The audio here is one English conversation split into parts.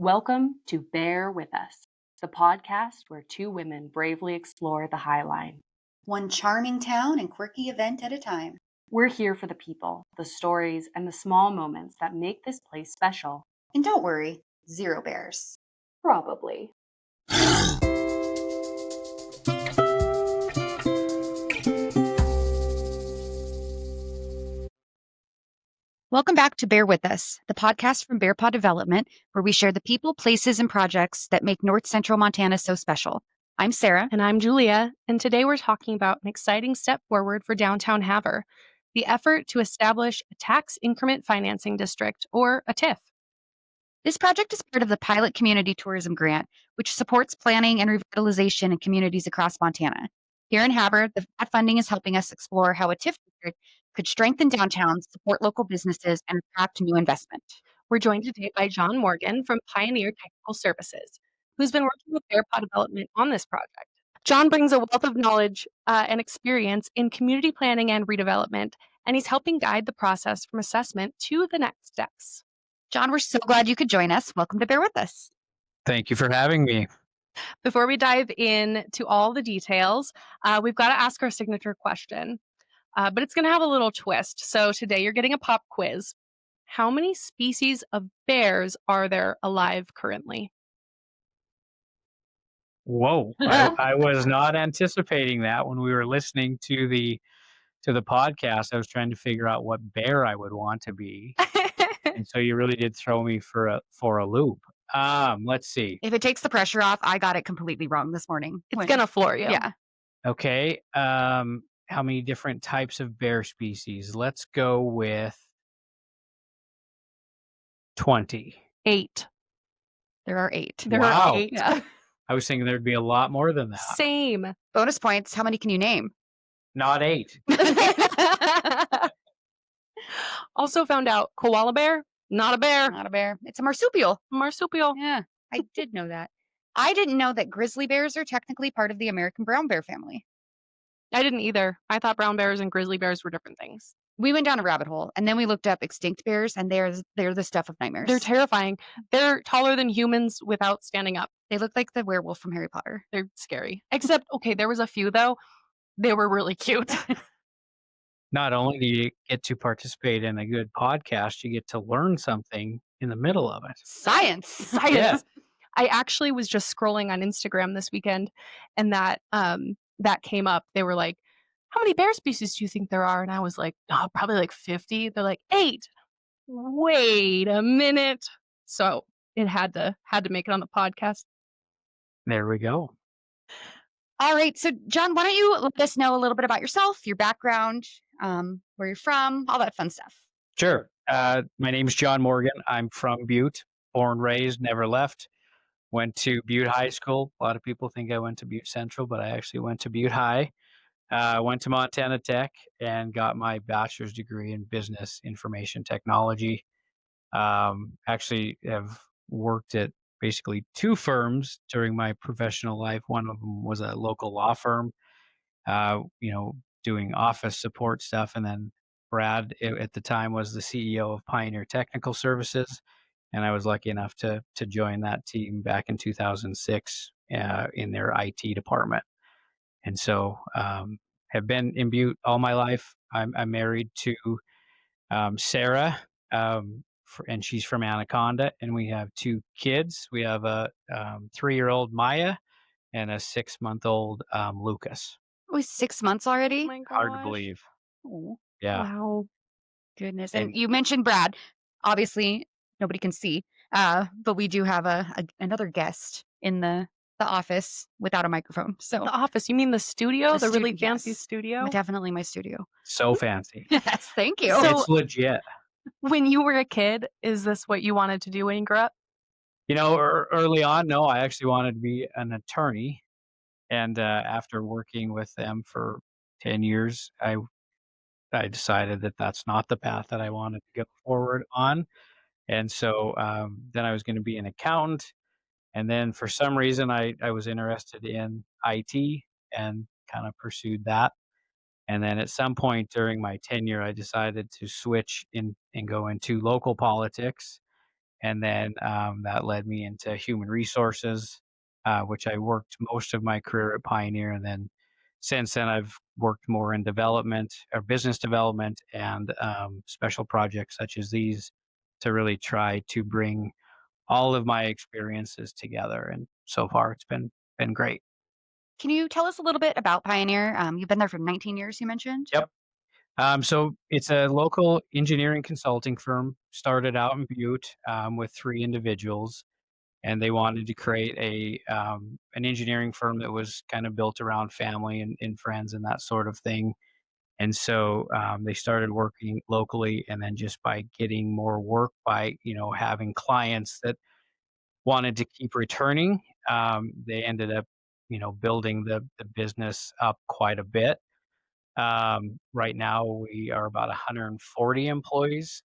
Welcome to Bear With Us, the podcast where two women bravely explore the High Line. One charming town and quirky event at a time. We're here for the people, the stories, and the small moments that make this place special. And don't worry, zero bears. Probably. Welcome back to Bear With Us, the podcast from Bear Paw Development, where we share the people, places, and projects that make North Central Montana so special. I'm Sarah. And I'm Julia, and today we're talking about an exciting step forward for downtown Havre, the effort to establish a tax increment financing district, or a TIF. This project is part of the Pilot Community Tourism Grant, which supports planning and revitalization in communities across Montana. Here in Havre, that funding is helping us explore how a TIF district could strengthen downtown, support local businesses, and attract new investment. We're joined today by John Morgan from Pioneer Technical Services, who's been working with Bear Paw Development on this project. John brings a wealth of knowledge and experience in community planning and redevelopment, and he's helping guide the process from assessment to the next steps. John, we're so glad you could join us. Welcome to Bear With Us. Thank you for having me. Before we dive into all the details, we've got to ask our signature question, but it's going to have a little twist. So today you're getting a pop quiz. How many species of bears are there alive currently? Whoa, I was not anticipating that when we were listening to the podcast. I was trying to figure out what bear I would want to be, and so you really did throw me for a loop. Let's see. If it takes the pressure off, I got it completely wrong this morning. It's going to floor you. Yeah. Okay. How many different types of bear species? Let's go with 20. 8. There are 8. There Wow. are 8. Yeah. I was thinking there'd be a lot more than that. Same. Bonus points. How many can you name? Not 8. Also found out koala bear, not a bear. Not a bear. It's a marsupial. Marsupial. Yeah, I did know that. I didn't know that grizzly bears are technically part of the American brown bear family. I didn't either. I thought brown bears and grizzly bears were different things. We went down a rabbit hole, and then we looked up extinct bears, and they're the stuff of nightmares. They're terrifying. They're taller than humans without standing up. They look like the werewolf from Harry Potter. They're scary. Except, okay, there was a few, though. They were really cute. Not only do you get to participate in a good podcast, you get to learn something in the middle of it. Science. Yeah. I actually was just scrolling on Instagram this weekend, and that came up. They were like, how many bear species do you think there are? And I was like, oh, probably like 50. They're like, 8. Wait a minute. So it had to make it on the podcast. There we go. All right. So, John, why don't you let us know a little bit about yourself, your background, where you're from, all that fun stuff. Sure. My name is John Morgan. I'm from Butte, born, raised, never left. Went to Butte High School. A lot of people think I went to Butte Central, but I actually went to Butte High. Went to Montana Tech and got my bachelor's degree in business information technology. Actually have worked at basically 2 firms during my professional life. One of them was a local law firm, doing office support stuff. And then Brad at the time was the CEO of Pioneer Technical Services. And I was lucky enough to join that team back in 2006 in their IT department. And so have been in Butte all my life. I'm married to Sarah, and she's from Anaconda, and we have 2 kids. We have a 3-year-old Maya and a 6-month-old Lucas. It was 6 months already? Oh my Hard to gosh. believe. Oh, Yeah. Wow. goodness. And- And you mentioned Brad. Obviously, nobody can see, but we do have another guest in the office without a microphone. So The office. You mean the studio? The The really studio, fancy yes. studio? definitely my studio. So fancy. Yes, thank you. So- It's legit. When you were a kid, is this what you wanted to do when you grew up? Early on, no, I actually wanted to be an attorney. And after working with them for 10 years, I decided that that's not the path that I wanted to go forward on. And so then I was going to be an accountant. And then for some reason, I was interested in IT and kind of pursued that. And then at some point during my tenure, I decided to switch in and go into local politics. And then that led me into human resources, which I worked most of my career at Pioneer. And then since then, I've worked more in development or business development and special projects such as these to really try to bring all of my experiences together. And so far, it's been great. Can you tell us a little bit about Pioneer? You've been there for 19 years, you mentioned. Yep. So it's a local engineering consulting firm. Started out in Butte with three individuals, and they wanted to create an engineering firm that was kind of built around family and friends and that sort of thing. And so they started working locally, and then just by getting more work, by having clients that wanted to keep returning, they ended up building the business up quite a bit. Right now, we are about 140 employees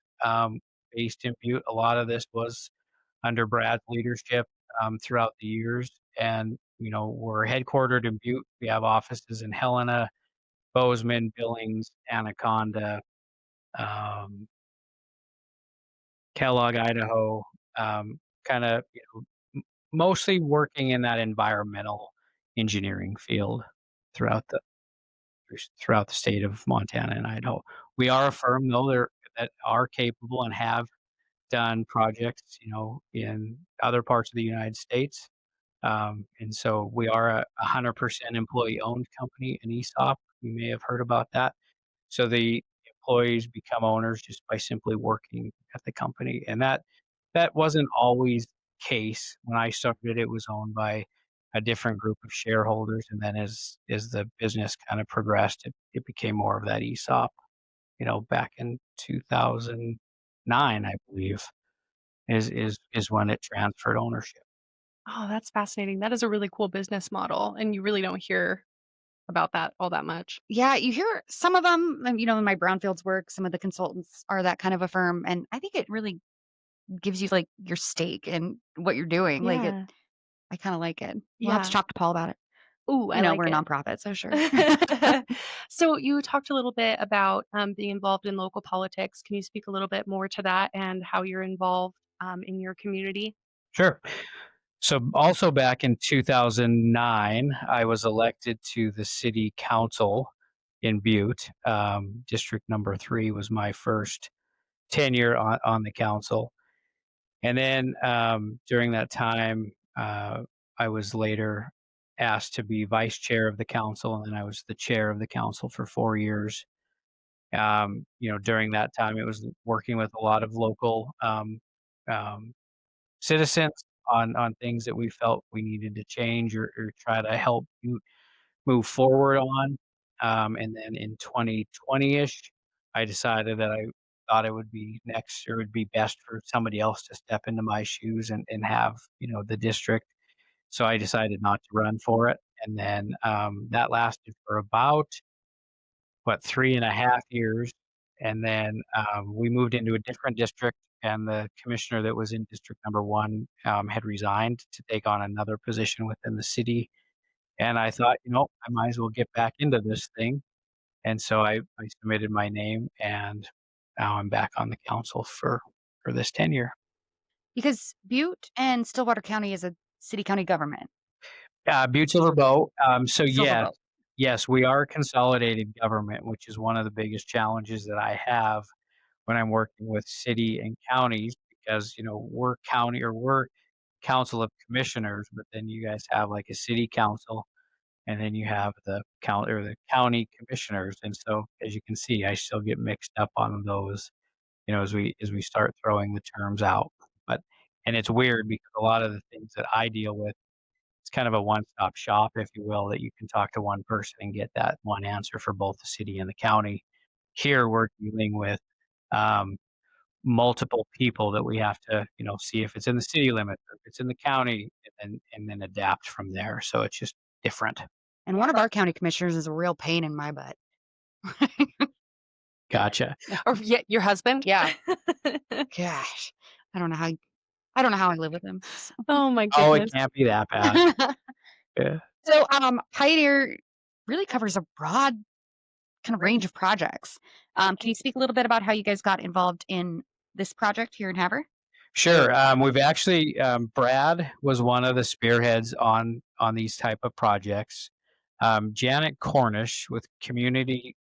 based in Butte. A lot of this was under Brad's leadership throughout the years. And, we're headquartered in Butte. We have offices in Helena, Bozeman, Billings, Anaconda, um, Kellogg, Idaho, kind of, mostly working in that environmental engineering field throughout the throughout the state of Montana and Idaho. We are a firm though that are capable and have done projects, in other parts of the United States. And so we are a 100% employee-owned company, an ESOP. You may have heard about that. So the employees become owners just by simply working at the company, and that wasn't always the case. When I started, it was owned by a different group of shareholders, and then as the business kind of progressed, it became more of that ESOP. Back in 2009, I believe, is when it transferred ownership. Oh, that's fascinating. That is a really cool business model, and you really don't hear about that all that much. Yeah, you hear some of them, in my brownfields work, some of the consultants are that kind of a firm. And I think it really gives you like your stake in what you're doing. Yeah. I kind of like it. We'll have to Yeah. talk to Paul about it. Ooh, I like We're a it. nonprofit, so sure. So you talked a little bit about being involved in local politics. Can you speak a little bit more to that and how you're involved in your community? Sure. So also back in 2009, I was elected to the city council in Butte. District number 3 was my first tenure on the council. And then during that time, I was later asked to be vice chair of the council, and then I was the chair of the council for 4 years. During that time, it was working with a lot of local um, citizens on things that we felt we needed to change or try to help move forward on. And then in 2020-ish, I decided that I thought it would be next or it would be best for somebody else to step into my shoes and have, the district. So I decided not to run for it. And then that lasted for about, 3.5 years. And then we moved into a different district, and the commissioner that was in district number 1 had resigned to take on another position within the city. And I thought, I might as well get back into this thing. And so I submitted my name, and now I'm back on the council for this tenure. Because Butte and Stillwater County is a city county government. Butte Silverbow. So yes, Silverboat. yes, we are a consolidated government, which is one of the biggest challenges that I have when I'm working with city and counties because, we're county or we're council of commissioners, but then you guys have like a city council and then you have the count or the county commissioners. And so as you can see, I still get mixed up on those, as we start throwing the terms out. But and it's weird because a lot of the things that I deal with, it's kind of a one-stop shop, if you will, that you can talk to one person and get that one answer for both the city and the county. Here we're dealing with um, multiple people that we have to, see if it's in the city limits, or if it's in the county, and then adapt from there. So it's just different. And one of our county commissioners is a real pain in my butt. Gotcha. Or yeah, your husband? Yeah. Gosh. I don't know how I don't know how I live with him. Oh my Oh, it goodness. can't be that bad. Yeah. So, Pioneer really covers a broad kind of range of projects. Can you speak a little bit about how you guys got involved in this project here in Havre? Sure. We've actually Brad was one of the spearheads on these type of projects. Janet Cornish with Community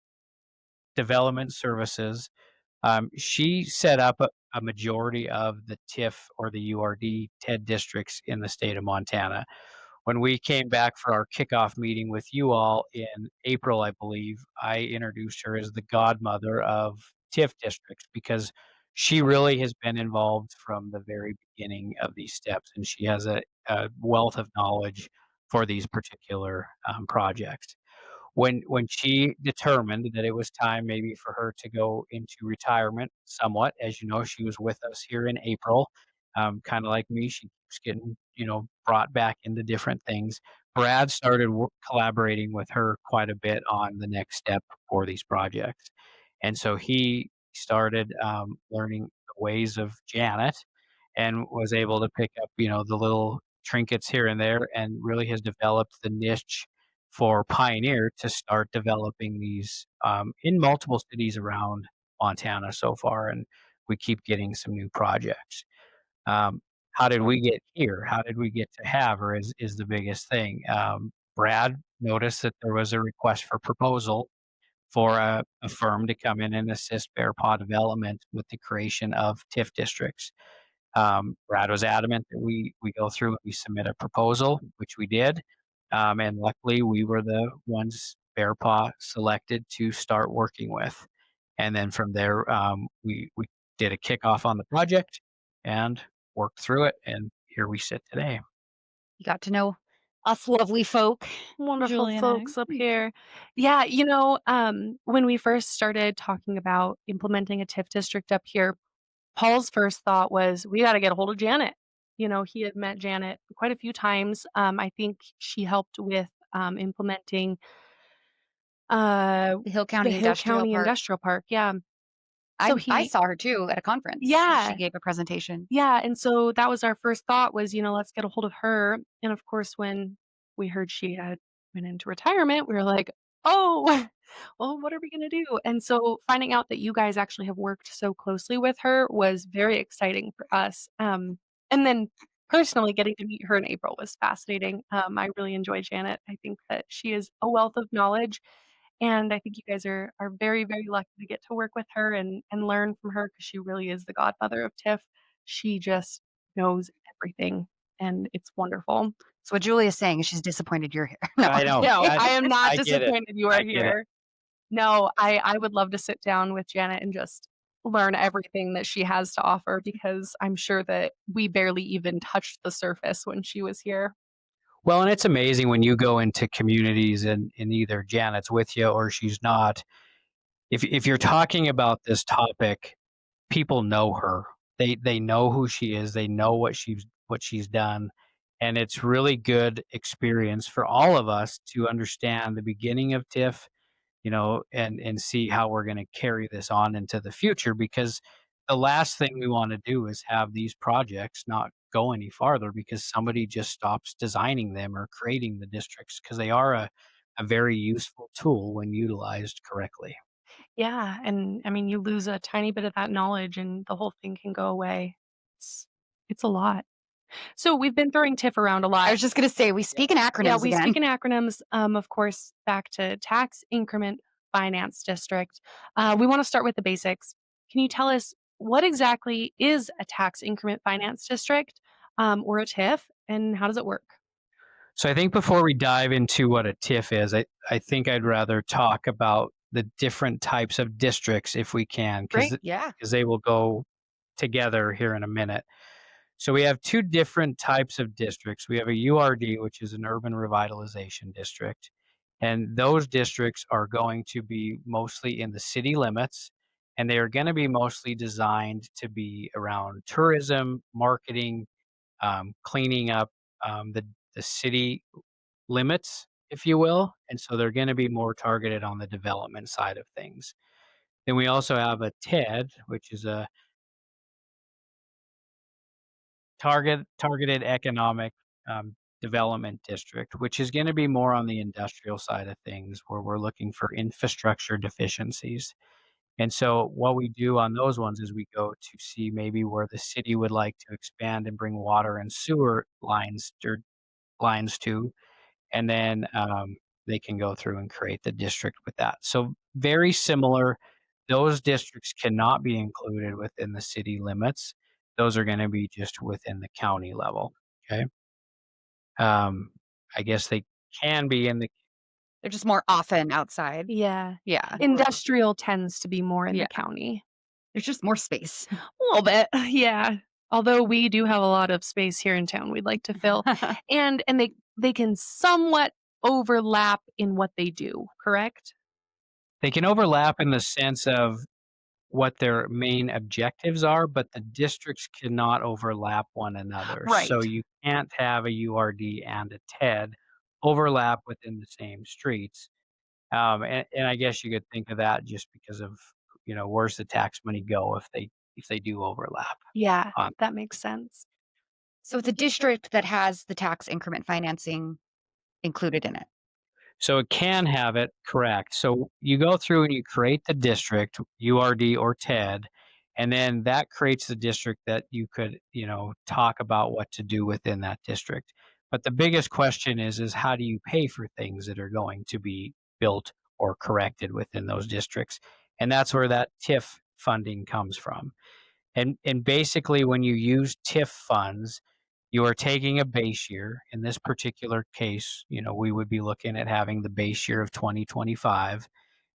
Development Services. She set up a majority of the TIF or the URD TED districts in the state of Montana. When we came back for our kickoff meeting with you all in April, I believe, I introduced her as the godmother of TIF districts because she really has been involved from the very beginning of these steps, and she has a wealth of knowledge for these particular projects. When she determined that it was time maybe for her to go into retirement somewhat, as you know, she was with us here in April, kinda like me, she keeps getting, brought back into different things. Brad started collaborating with her quite a bit on the next step for these projects, and so he started, learning the ways of Janet and was able to pick up, the little trinkets here and there and really has developed the niche for Pioneer to start developing these in multiple cities around Montana so far, and we keep getting some new projects. Um, how did we get here? How did we get to Havre is the biggest thing. Brad noticed that there was a request for proposal for a firm to come in and assist Bear Paw development with the creation of TIF districts. Brad was adamant that we go through and we submit a proposal, which we did, and luckily we were the ones Bearpaw selected to start working with, and then from there we did a kickoff on the project and worked through it, and here we sit today. You got to know us lovely folk, Wonderful Julie and I. folks up here. Yeah, when we first started talking about implementing a TIF district up here, Paul's first thought was, "We gotta get a hold of Janet." He had met Janet quite a few times. I think she helped with, implementing, uh, The Hill the County Hill Industrial County Park. Industrial Park, yeah. So I he saw her too at a conference. She Yeah. gave a presentation. Yeah, and so that was our first thought was, let's get a hold of her, and of course, when we heard she had went into retirement, we were like, "Oh, well, what are we gonna do?" And so finding out that you guys actually have worked so closely with her was very exciting for us, and then personally getting to meet her in April was fascinating. I really enjoy Janet. I think that she is a wealth of knowledge, and I think you guys are very, very lucky to get to work with her and learn from her because she really is the godmother of TIFF. She just knows everything, and it's wonderful. So what Julie is saying is she's disappointed you're here. No, I I'm know. kidding. No, I am not I get it. disappointed you are I get it. here. No, I would love to sit down with Janet and just learn everything that she has to offer because I'm sure that we barely even touched the surface when she was here. Well, and it's amazing when you go into communities and either Janet's with you or she's not. If you're talking about this topic, people know her. They know who she is. They know what she's done, and it's really good experience for all of us to understand the beginning of TIFF, and see how we're going to carry this on into the future. Because the last thing we want to do is have these projects not go any farther because somebody just stops designing them or creating the districts because they are a very useful tool when utilized correctly. Yeah, and I mean, you lose a tiny bit of that knowledge and the whole thing can go away. It's it's a lot. So we've been throwing TIFF around a I lot. was just gonna say we speak in Yeah, acronyms we speak again. in acronyms, of course, back to tax increment finance district. We want to start with the basics. Can you tell us what exactly is a tax increment finance district or a TIF, and how does it work? So I think before we dive into what a TIF is, I think I'd rather talk about the different types of districts if we can, Great. Yeah. because they will go together here in a minute. So we have two different types of districts. We have a URD, which is an urban revitalization district, and those districts are going to be mostly in the city limits, and they are going to be mostly designed to be around tourism, marketing, cleaning up the city limits, if you will. And so they're going to be more targeted on the development side of things. Then we also have a TED, which is a targeted economic development district, which is going to be more on the industrial side of things, where we're looking for infrastructure deficiencies. And so what we do on those ones is we go to see maybe where the city would like to expand and bring water and sewer lines to, and then they can go through and create the district with that. So very similar. Those districts cannot be included within the city limits. Those are going to be just within the county level. Okay. Um, I guess they can be in the. They're just more often outside. Yeah. Yeah. Industrial tends to be more in Yeah. the county. There's just more space. A little bit, yeah. Although we do have a lot of space here in town we'd like to fill. And they can somewhat overlap in what they do, correct? They can overlap in the sense of what their main objectives are, but the districts cannot overlap one another. Right. So you can't have a URD and a TED overlap within the same streets. And I guess you could think of that just because of, where's the tax money go if they do overlap Yeah, on. that makes sense. So it's a district that has the tax increment financing included in it. So it can have it, correct. So you go through and you create the district, URD or TED, and then that creates the district that you could, talk about what to do within that district. But the biggest question is how do you pay for things that are going to be built or corrected within those districts? And that's where that TIF funding comes from. And basically when you use TIF funds, you are taking a base year. In this particular case, we would be looking at having the base year of 2025,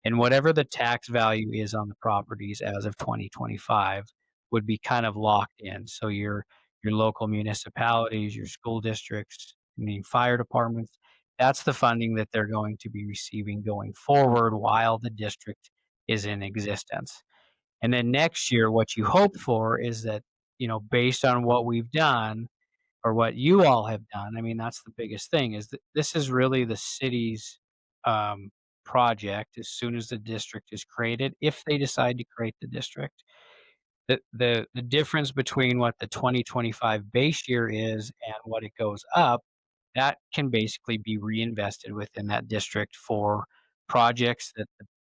and whatever the tax value is on the properties as of 2025 would be kind of locked in. So your local municipalities, your school districts, fire departments, that's the funding that they're going to be receiving going forward while the district is in existence. And then next year, what you hope for is that, based on what we've done or what you all have done, I mean, that's the biggest thing is that this is really the city's um, project as soon as the district is created, if they decide to create the district. The difference between what the 2025 base year is and what it goes up, that can basically be reinvested within that district for projects that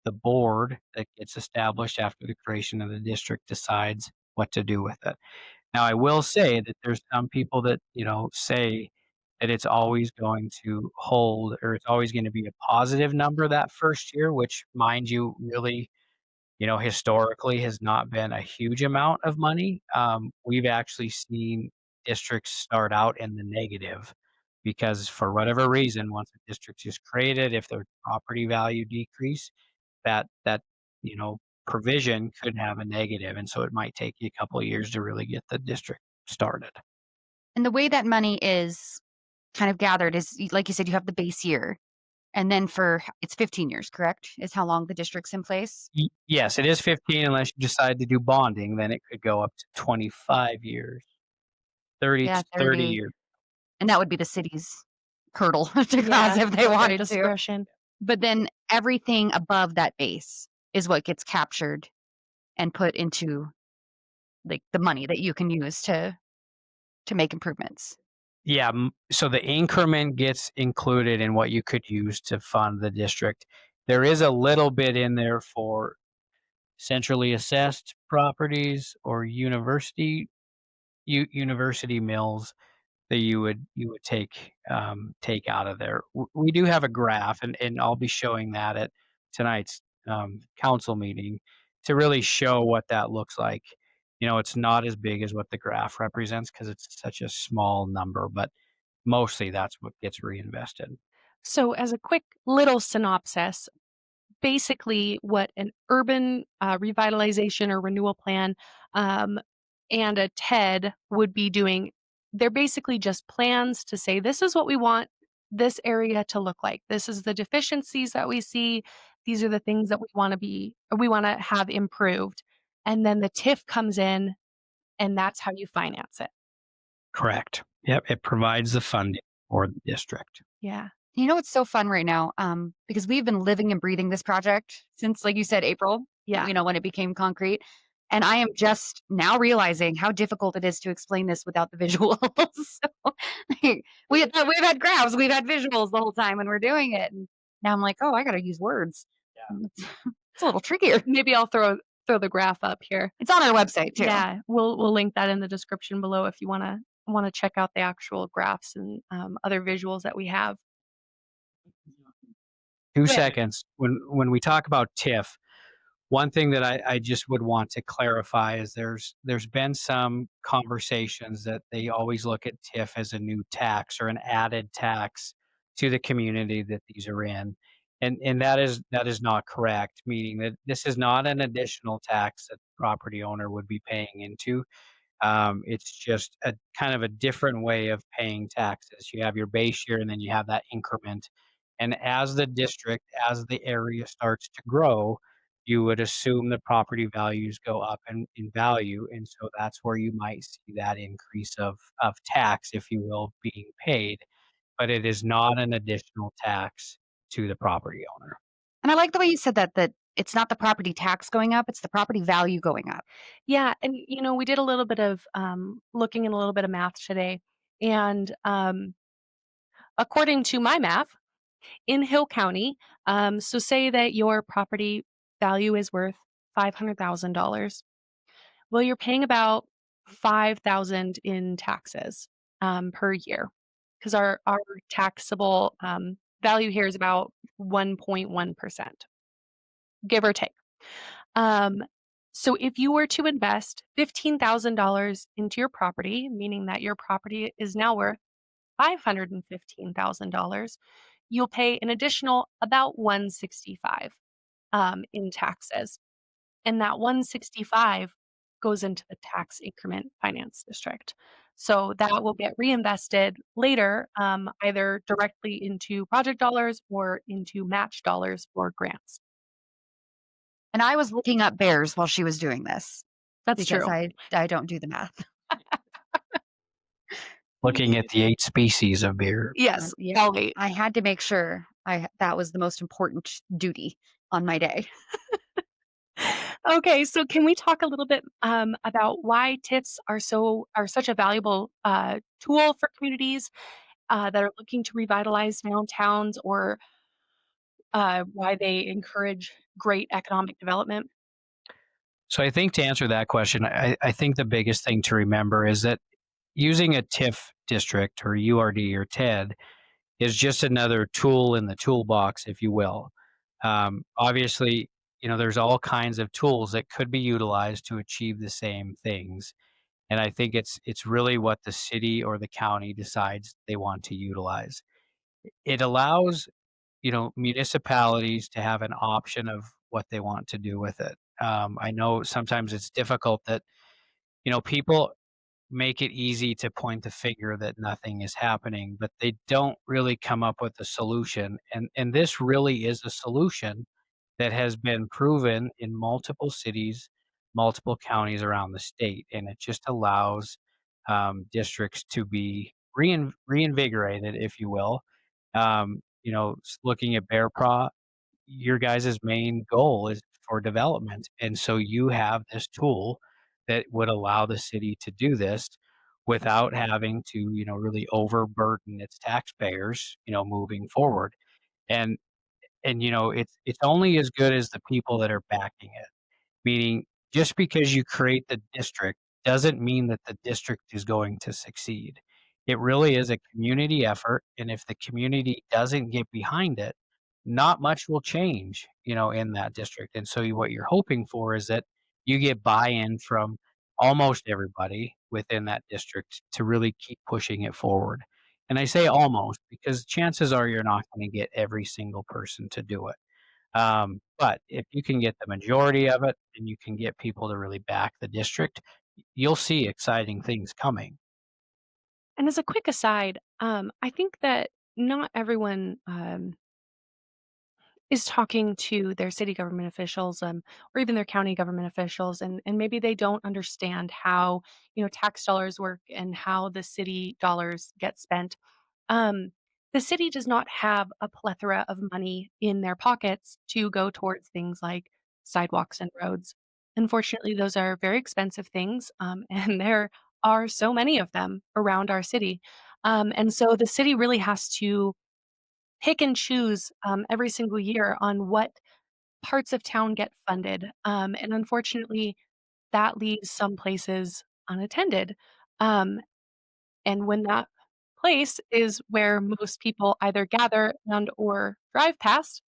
the board that gets established after the creation of the district decides what to do with it. Now, I will say that there's some people that, say that it's always going to hold or it's always going to be a positive number that first year, which, mind you, really, historically has not been a huge amount of money. We've actually seen districts start out in the negative because for whatever reason, once a district is created, if their property value decrease, that provision could have a negative, and so it might take you a couple of years to really get the district started. And the way that money is kind of gathered is, like you said, you have the base year. And then it's 15 years, correct? Is how long the district's in place? Yes, it is 15 unless you decide to do bonding, then it could go up to 25 years, 30 Yeah, to 30 30. years. And that would be the city's hurdle to cross Yeah, if they at their wanted to. discretion. But then everything above that base is what gets captured and put into like the money that you can use to make improvements. Yeah, so the increment gets included in what you could use to fund the district. There is a little bit in there for centrally assessed properties or university mills that you would take out of there. We do have a graph, and I'll be showing that at tonight's council meeting to really show what that looks like. It's not as big as what the graph represents because it's such a small number, but mostly that's what gets reinvested. So, as a quick little synopsis, basically what an urban revitalization or renewal plan um, and a TED would be doing, they're basically just plans to say, this is what we want this area to look like. This is the deficiencies that we see. These are the things that we want to have improved. And then the TIF comes in, and that's how you finance it. Correct. Yep, it provides the funding for the district. Yeah. You know what's so fun right now? Because we've been living and breathing this project since, like you said, April. Yeah. When it became concrete. And I am just now realizing how difficult it is to explain this without the visuals. So, we've had graphs, we've had visuals the whole time when we're doing it. And now I'm like, oh, I got to use words. Yeah. It's a little trickier. Maybe I'll throw the graph up here. It's on our website too. Yeah, we'll link that in the description below if you wanna check out the actual graphs and, other visuals that we have. 2 Yeah. seconds. When we talk about TIF, one thing that I just would want to clarify is there's been some conversations that they always look at TIF as a new tax or an added tax to the community that these are in. And that is not correct, meaning that this is not an additional tax that the property owner would be paying into. It's just a kind of a different way of paying taxes. You have your base year and then you have that increment. And as the district, as the area starts to grow, you would assume the property values go up in value. And so that's where you might see that increase of tax, if you will, being paid. But it is not an additional tax to the property owner. And I like the way you said that it's not the property tax going up, it's the property value going up. Yeah, and, we did a little bit of, looking at a little bit of math today, and, according to my math, in Hill County, so say that your property value is worth $500,000. Well, you're paying about 5,000 in taxes, per year, because our taxable, value here is about 1.1%, give or take. Um, so if you were to invest $15,000 into your property, meaning that your property is now worth $515,000, you'll pay an additional about 165 in taxes. And that 165 goes into the tax increment finance district. So that will get reinvested later, either directly into project dollars or into match dollars for grants. And I was looking up bears while she was doing this That's because true. I don't do the math. Looking at the 8 species of beer. Yes, Yeah, I'll wait. I had to make sure that was the most important duty on my day. Okay, so can we talk a little bit about why TIFs are such a valuable tool for communities that are looking to revitalize downtowns, or why they encourage great economic development? So I think to answer that question, I think the biggest thing to remember is that using a TIF district or URD or TED is just another tool in the toolbox, if you will. Obviously, there's all kinds of tools that could be utilized to achieve the same things. And I think it's really what the city or the county decides they want to utilize. It allows, municipalities to have an option of what they want to do with it. I know sometimes it's difficult that, people make it easy to point the finger that nothing is happening, but they don't really come up with a solution. And this really is a solution that has been proven in multiple cities, multiple counties around the state, and it just allows districts to be reinvigorated, if you will. Looking at Bear Paw, your guys' main goal is for development. And so you have this tool that would allow the city to do this without having to, really overburden its taxpayers, moving forward. And it's only as good as the people that are backing it. Meaning, just because you create the district doesn't mean that the district is going to succeed. It really is a community effort, and if the community doesn't get behind it, not much will change, in that district. And so what you're hoping for is that you get buy-in from almost everybody within that district to really keep pushing it forward. And I say almost because chances are you're not going to get every single person to do it. But if you can get the majority of it and you can get people to really back the district, you'll see exciting things coming. And as a quick aside, I think that not everyone is talking to their city government officials, or even their county government officials, and maybe they don't understand how tax dollars work and how the city dollars get spent. Um, the city does not have a plethora of money in their pockets to go towards things like sidewalks and roads. Unfortunately, those are very expensive things, and there are so many of them around our city. And so the city really has to pick and choose every single year on what parts of town get funded. And unfortunately, that leaves some places unattended. Um, and when that place is where most people either gather and or drive past,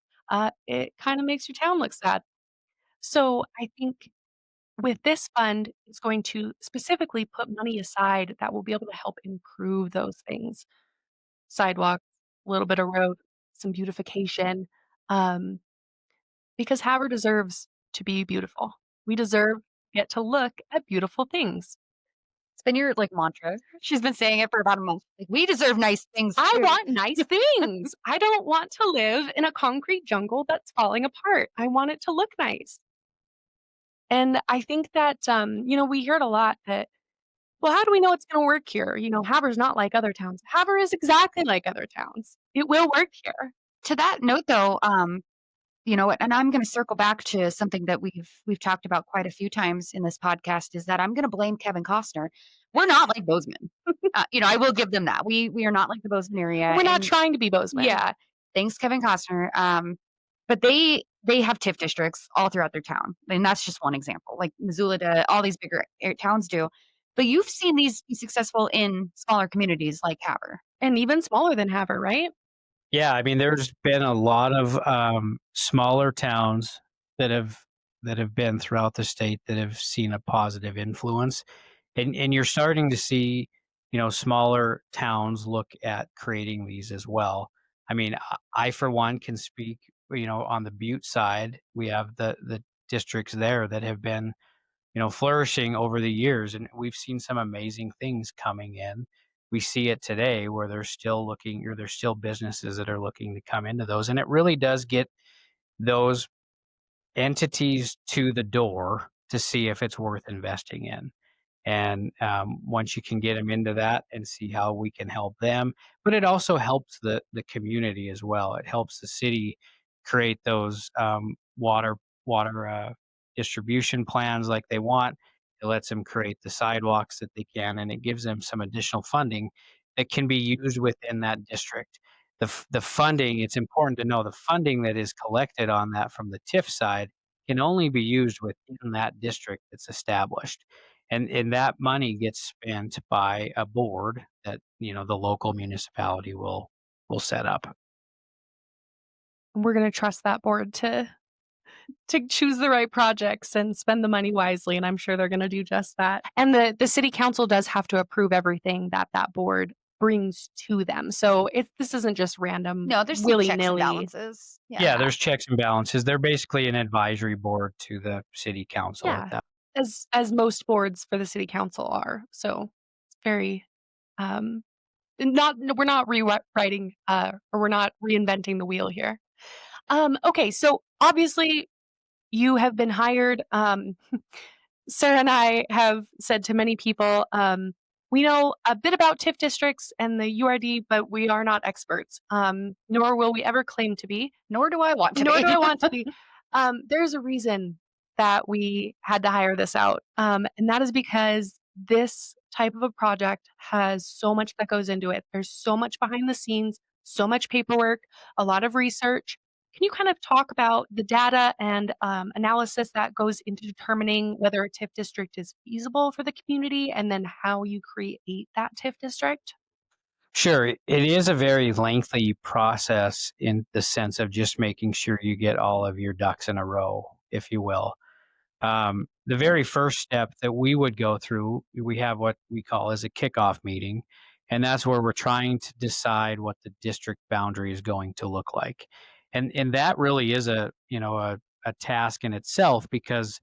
it kind of makes your town look sad. So I think with this fund, it's going to specifically put money aside that will be able to help improve those things. Sidewalks, a little bit of road, some beautification, um, because Havre deserves to be beautiful. We deserve to get to look at beautiful things. It's been your like mantra. She's been saying it for about a month. Like, we deserve nice things I too. want nice things. I don't want to live in a concrete jungle that's falling apart. I want it to look nice. And I think that, we hear it a lot that, well, how do we know it's going to work here? Havre's not like other towns. Havre is exactly like other towns. It will work here. To that note, though, and I'm going to circle back to something that we've talked about quite a few times in this podcast is that I'm going to blame Kevin Costner. We're not like Bozeman. I will give them that. We are not like the Bozeman area. We're not and trying to be Bozeman. Yeah, thanks, Kevin Costner. But they have TIF districts all throughout their town, and that's just one example. Like Missoula, all these bigger towns do. But you've seen these be successful in smaller communities like Havre. And even smaller than Havre, right? Yeah, I mean, there's been a lot of smaller towns that have been throughout the state that have seen a positive influence, and you're starting to see, smaller towns look at creating these as well. I mean, I for one can speak, on the Butte side, we have the districts there that have been, flourishing over the years, and we've seen some amazing things coming in. We see it today where they're still looking, or there's still businesses that are looking to come into those, and it really does get those entities to the door to see if it's worth investing in. And once you can get them into that and see how we can help them, but it also helps the community as well. It helps the city create those water distribution plans like they want. It lets them create the sidewalks that they can, and it gives them some additional funding that can be used within that district. The funding, it's important to know the funding that is collected on that from the TIF side can only be used within that district that's established, and that money gets spent by a board that the local municipality will set up. We're going to trust that board to choose the right projects and spend the money wisely, and I'm sure they're going to do just that. And the city council does have to approve everything that board brings to them. So this isn't just random, No, there's some checks and willy-nilly. balances. Yeah, there's checks and balances. They're basically an advisory board to the city council Yeah. at that. As most boards for the city council are. So it's very we're not rewriting or we're not reinventing the wheel here. Okay, so obviously you have been hired. Sarah and I have said to many people, we know a bit about TIF districts and the URD, but we are not experts, nor will we ever claim to be. Nor do I want to Nor be. do I want to be. There's a reason that we had to hire this out, and that is because this type of a project has so much that goes into it. There's so much behind the scenes, so much paperwork, a lot of research. Can you kind of talk about the data and analysis that goes into determining whether a TIF district is feasible for the community, and then how you create that TIF district? Sure, it is a very lengthy process in the sense of just making sure you get all of your ducks in a row, if you will. The very first step that we would go through, we have what we call as a kickoff meeting, and that's where we're trying to decide what the district boundary is going to look like. And that really is a task in itself, because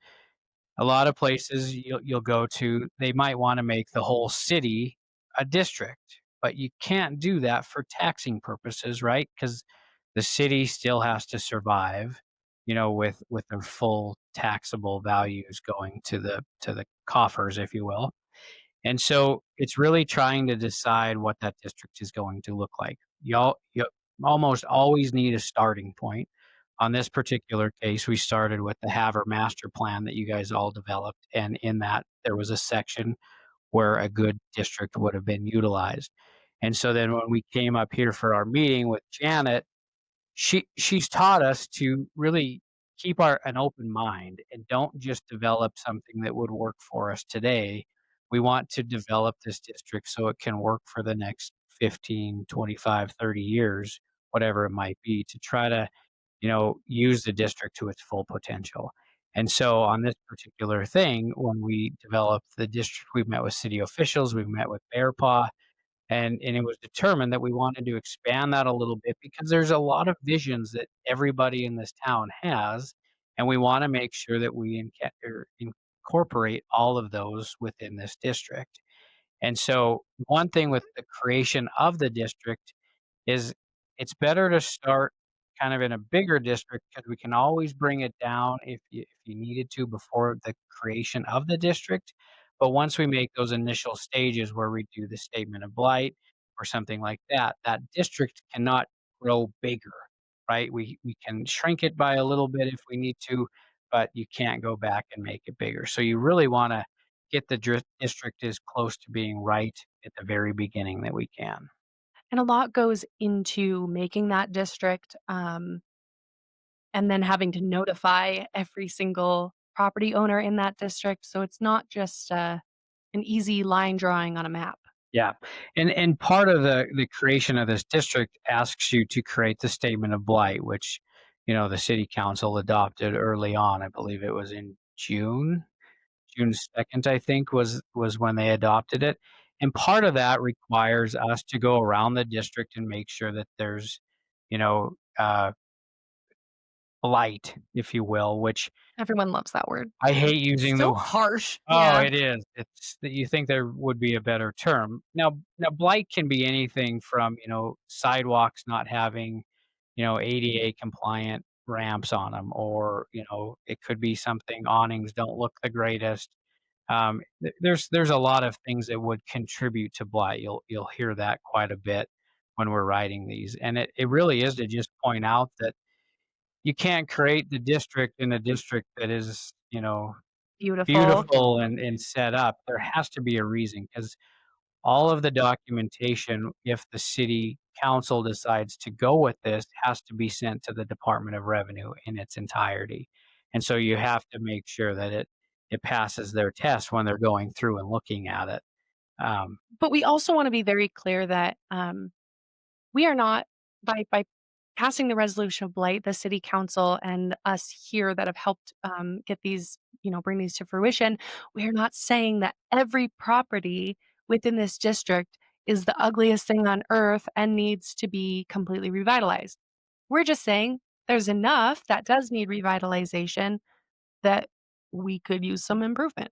a lot of places you'll go to, they might want to make the whole city a district, but you can't do that for taxing purposes, right? Because the city still has to survive, with their full taxable values going to the coffers, if you will. And so it's really trying to decide what that district is going to look like. You almost always need a starting point. On this particular case, we started with the Havre master plan that you guys all developed, and in that there was a section where a good district would have been utilized. And so then when we came up here for our meeting with Janet, she's taught us to really keep our an open mind and don't just develop something that would work for us today. We want to develop this district so it can work for the next 15, 25, 30 years, whatever it might be, to try to, use the district to its full potential. And so on this particular thing, when we developed the district, we've met with city officials, we've met with Bear Paw, and it was determined that we wanted to expand that a little bit because there's a lot of visions that everybody in this town has, and we want to make sure that we incorporate all of those within this district. And so one thing with the creation of the district is it's better to start kind of in a bigger district because we can always bring it down if you needed to before the creation of the district. But once we make those initial stages where we do the statement of blight or something like that, that district cannot grow bigger, right? We can shrink it by a little bit if we need to, but you can't go back and make it bigger. So you really want to get the district as close to being right at the very beginning that we can. And a lot goes into making that district, and then having to notify every single property owner in that district, so it's not just, an easy line drawing on a map. Yeah, and part of the creation of this district asks you to create the statement of blight, which, the city council adopted early on. I believe it was in June 2nd, I think, was when they adopted it. And part of that requires us to go around the district and make sure that there's, you know, uh, blight, if you will, which Everyone loves that word. I hate using So the. harsh. Oh, Yeah. it is. It's that you think there would be a better term. Now blight can be anything from, sidewalks not having, ADA compliant ramps on them, or, it could be something awnings don't look the greatest. There's a lot of things that would contribute to blight. You'll hear that quite a bit when we're writing these. And it really is to just point out that you can't create the district in a district that is, Beautiful. beautiful and set up. There has to be a reason because all of the documentation, if the city council decides to go with this, has to be sent to the Department of Revenue in its entirety. And so you have to make sure that it passes their test when they're going through and looking at it. Um, But we also wanna be very clear that, we are not by passing the resolution of blight, the city council and us here that have helped, get these, bring these to fruition, we are not saying that every property within this district is the ugliest thing on earth and needs to be completely revitalized. We're just saying there's enough that does need revitalization that we could use some improvement.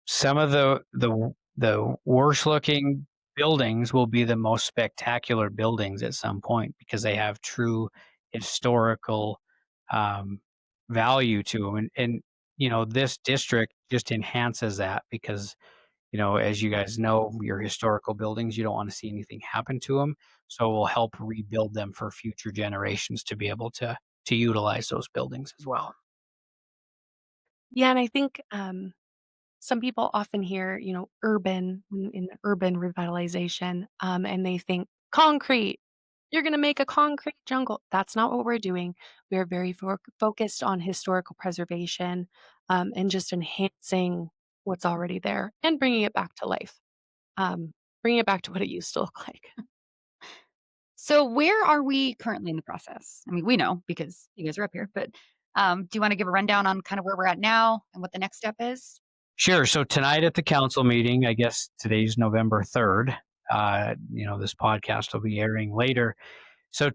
some of the worst looking buildings will be the most spectacular buildings at some point because they have true historical um, value to them, and this district just enhances that because as you guys know, your historical buildings, you don't want to see anything happen to them, so we'll help rebuild them for future generations to be able to utilize those buildings as well. Yeah, and I think, some people often hear, urban in urban revitalization, and they think concrete. You're going to make a concrete jungle. That's not what we're doing. We are very focused on historical preservation, and just enhancing what's already there and bringing it back to life, um, bringing it back to what it used to look like. So where are we currently in the process? I mean, we know because you guys are up here, but do you want to give a rundown on kind of where we're at now and what the next step is? Sure. So tonight at the council meeting, I guess today's November 3rd. This podcast will be airing later. So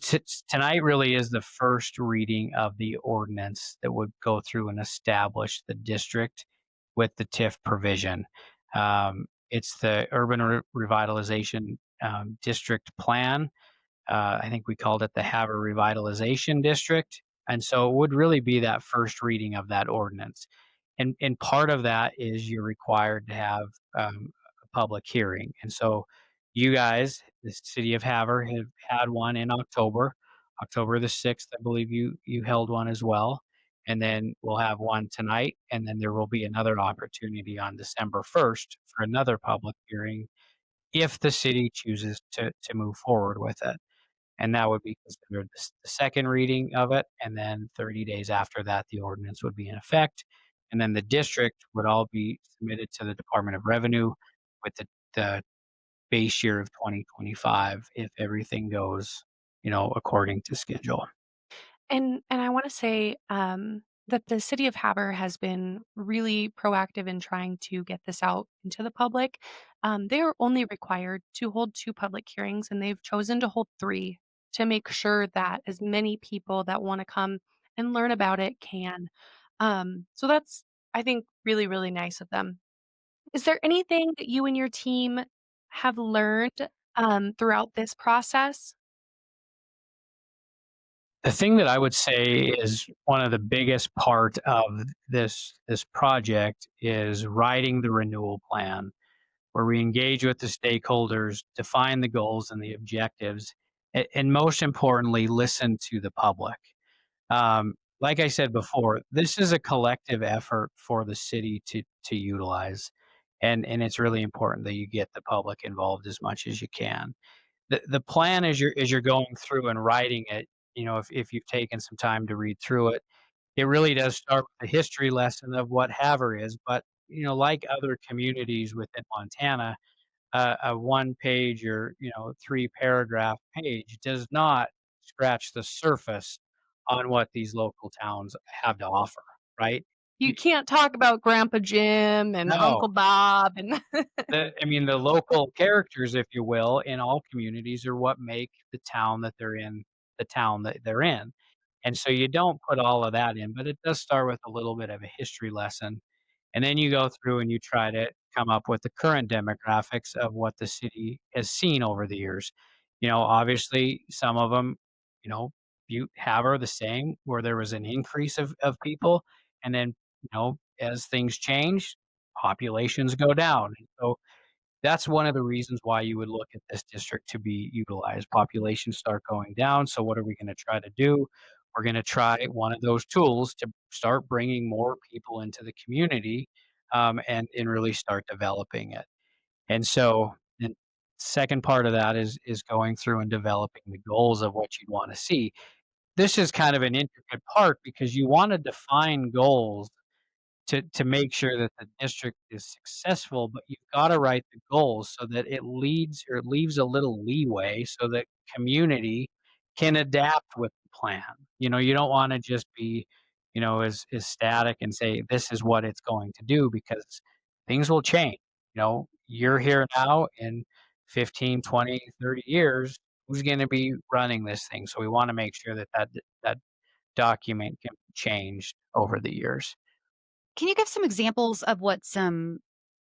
tonight really is the first reading of the ordinance that would go through and establish the district with the TIF provision. It's the Urban Revitalization District Plan. I think we called it the Havre Revitalization District. And so it would really be that first reading of that ordinance. And part of that is you're required to have a public hearing. And so you guys, the city of Havre, have had one in October the 6th. I believe you held one as well. And then we'll have one tonight. And then there will be another opportunity on December 1st for another public hearing if the city chooses to move forward with it. and that would be considered the second reading of it, and then 30 days after that, the ordinance would be in effect, and then the district would all be submitted to the Department of Revenue with the base year of 2025 if everything goes, according to schedule. And I wanna say, that the city of Havre has been really proactive in trying to get this out into the public. They are only required to hold 2 public hearings, and they've chosen to hold 3 to make sure that as many people that wanna come and learn about it can. So that's, I think, really, really nice of them. Is there anything that you and your team have learned, throughout this process? The thing that I would say is one of the biggest part of this project is writing the renewal plan, where we engage with the stakeholders, define the goals and the objectives, and most importantly, listen to the public. Like I said before, this is a collective effort for the city to utilize, and it's really important that you get the public involved as much as you can. The plan as you're going through and writing it, if you've taken some time to read through it, it really does start with a history lesson of what Havre is. But like other communities within Montana, a one page or 3 paragraph page does not scratch the surface on what these local towns have to offer, right? You You, can't talk about Grandpa Jim and no, Uncle Bob and the local characters, if you will, in all communities are what make the town that they're in the town that they're in. And so you don't put all of that in, but it does start with a little bit of a history lesson. And then you go through and you try to come up with the current demographics of what the city has seen over the years. Obviously, some of them, you have are the same, where there was an increase of people. And then, as things change, populations go down. So that's one of the reasons why you would look at this district to be utilized. Populations start going down. So what are we going to try to do? We're going to try one of those tools to start bringing more people into the community, and really start developing it. And so the second part of that is going through and developing the goals of what you'd want to see. This is kind of an intricate part because you want to define goals to make sure that the district is successful, but you've gotta write the goals so that it leads or it leaves a little leeway so that community can adapt with the plan. You don't wanna just be, as static and say, "This is what it's going to do," because things will change. You're here now, in 15, 20, 30 years, who's gonna be running this thing? So we wanna make sure that document can change over the years. Can you give some examples of what some,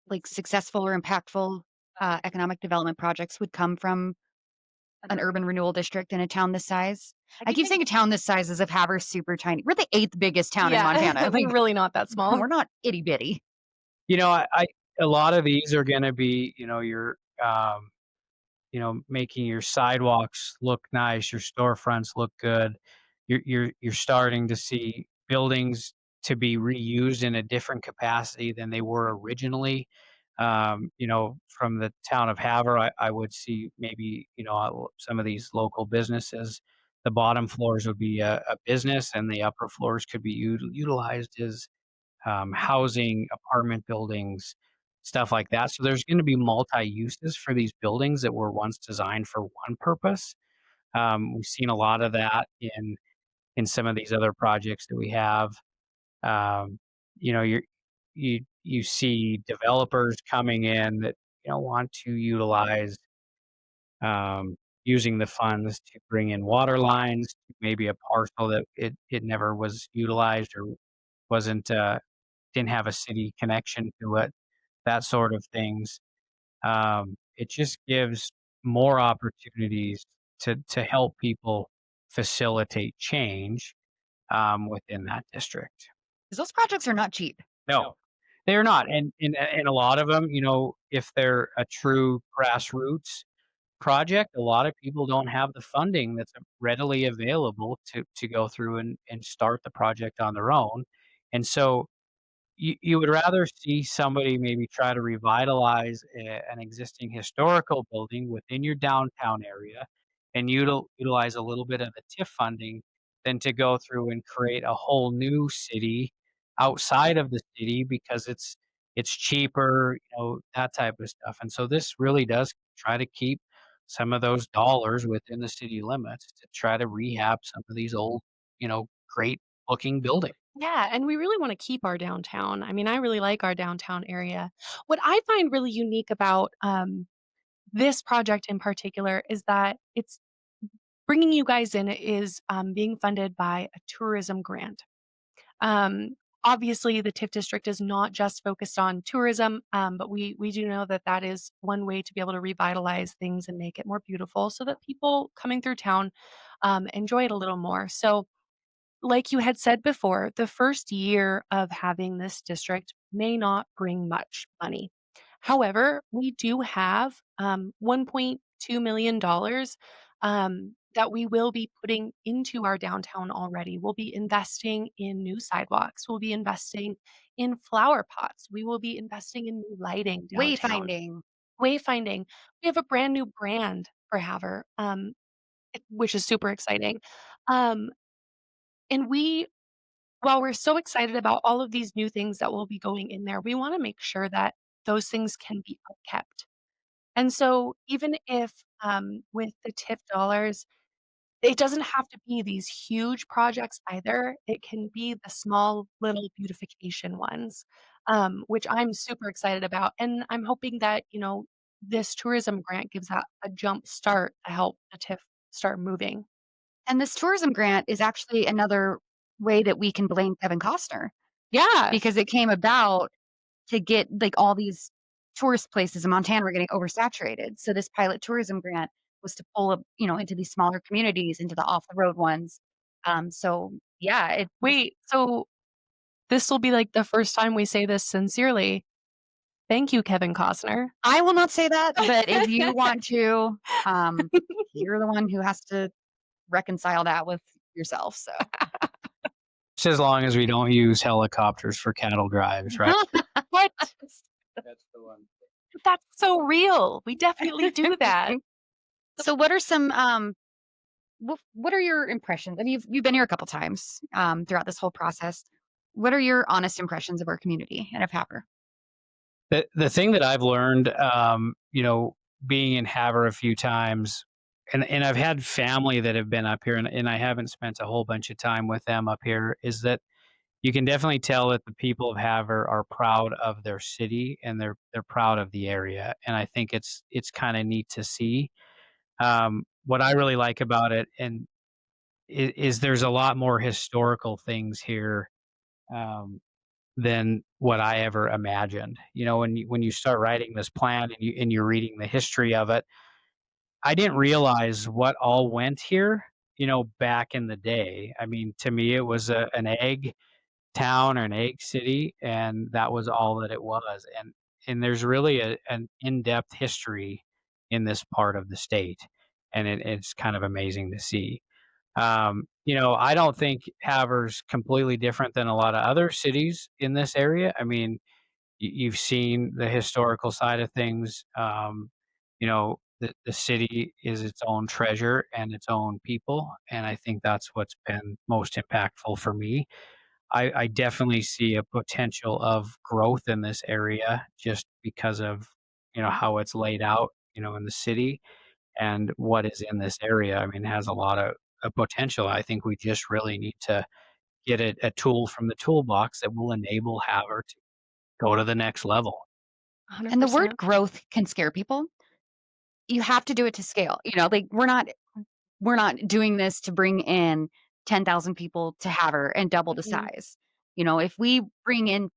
like, successful or impactful, economic development projects would come from an urban renewal district in a town this size? I keep saying a town this size as if Havre's super tiny. We're the 8th biggest town in yeah, Montana, we're like, really not that small. we're not itty bitty. I a lot of these are gonna be, making your sidewalks look nice, your storefronts look good. You're starting to see buildings to be reused in a different capacity than they were originally. From the town of Havre, I would see maybe, some of these local businesses. The bottom floors would be a business, and the upper floors could be utilized as housing, apartment buildings, stuff like that. So there's going to be multi uses for these buildings that were once designed for one purpose. We've seen a lot of that in some of these other projects that we have. Um, you see developers coming in that want to utilize using the funds to bring in water lines, maybe a parcel that it never was utilized or wasn't didn't have a city connection to it, that sort of things. It just gives more opportunities to help people facilitate change within that district. 'Cause those projects are not cheap. No, they're not, and a lot of them, if they're a true grassroots project, a lot of people don't have the funding that's readily available to go through and start the project on their own, and so you would rather see somebody maybe try to revitalize an existing historical building within your downtown area and utilize a little bit of the TIF funding than to go through and create a whole new city outside of the city because it's cheaper, that type of stuff. And so this really does try to keep some of those dollars within the city limits to try to rehab some of these old, great looking buildings. Yeah, and we really wanna keep our downtown. I mean, I really like our downtown area. What I find really unique about, this project in particular is that it's bringing you guys in is, being funded by a tourism grant. Um, Obviously, the TIF district is not just focused on tourism, but we do know that that is one way to be able to revitalize things and make it more beautiful so that people coming through town, enjoy it a little more. So like you had said before, the first year of having this district may not bring much money. However, we do have $1.2 million that we will be putting into our downtown already. We'll be investing in new sidewalks. We'll be investing in flower pots. We will be investing in new lighting downtown. Wayfinding. Wayfinding. We have a brand new brand for Havre, which is super exciting. Um, and while we're so excited about all of these new things that will be going in there, we wanna make sure that those things can be upkept. And so even if, with the TIF dollars, it doesn't have to be these huge projects either. It can be the small little beautification ones, which I'm super excited about. And I'm hoping that, this tourism grant gives that a jump start to help the TIF start moving. And this tourism grant is actually another way that we can blame Kevin Costner Yeah. because it came about to get like all these tourist places in Montana were getting oversaturated. So this pilot tourism grant was to pull up, into these smaller communities, into the off the road ones. So yeah, Wait, so this will be, like, the first time we say this sincerely. Thank you, Kevin Costner. I will not say that, but if you want to, um, you're the one who has to reconcile that with yourself. So Just as long as we don't use helicopters for cattle drives, right? What? That's the one. That's so real. We definitely do that. So what are some what are your impressions? I mean, you've been here a couple times throughout this whole process. What are your honest impressions of our community and of Havre? The thing that I've learned, being in Havre a few times, and I've had family that have been up here, and I haven't spent a whole bunch of time with them up here, is that you can definitely tell that the people of Havre are proud of their city and they're proud of the area, and I think it's kind of neat to see. What I really like about it, and is there's a lot more historical things here. Um, than what I ever imagined. When you start writing this plan and you're reading the history of it, I didn't realize what all went here, back in the day. I mean, to me, it was an egg town or an egg city, and that was all that it was. And there's really an in-depth history in this part of the state, and it's kind of amazing to see. I don't think Havre's completely different than a lot of other cities in this area. I mean, you've seen the historical side of things. The city is its own treasure and its own people, and I think that's what's been most impactful for me. I definitely see a potential of growth in this area just because of how it's laid out, in the city and what is in this area. I mean, it has a lot of potential. I think we just really need to get a tool from the toolbox that will enable Havre to go to the next level. And the word 100%. growth can scare people. You have to do it to scale. Like we're not doing this to bring in 10,000 people to Havre and double the Mhm. size. If we bring in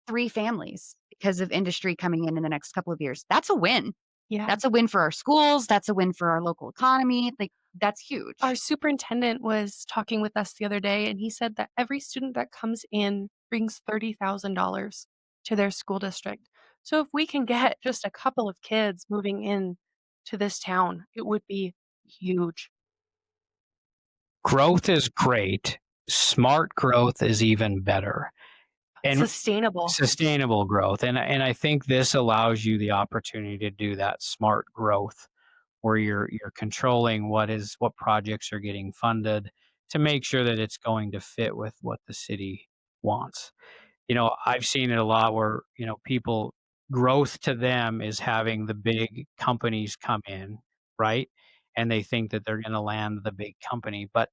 3 families because of industry coming in the next couple of years, that's a win. Yeah. That's a win for our schools, that's a win for our local economy, like, that's Our huge. superintendent was talking with us the other day, and he said that every student that comes in brings $30,000 to their school district. So if we can get just a couple of kids moving in to this town, it would be huge. Growth is great. Smart growth is even better. And Sustainable. sustainable growth. And I think this allows you the opportunity to do that smart growth where you're controlling what projects are getting funded to make sure that it's going to fit with what the city wants. I've seen it a lot where, people growth to them is having the big companies come in, right? And they think that they're going to land the big company, but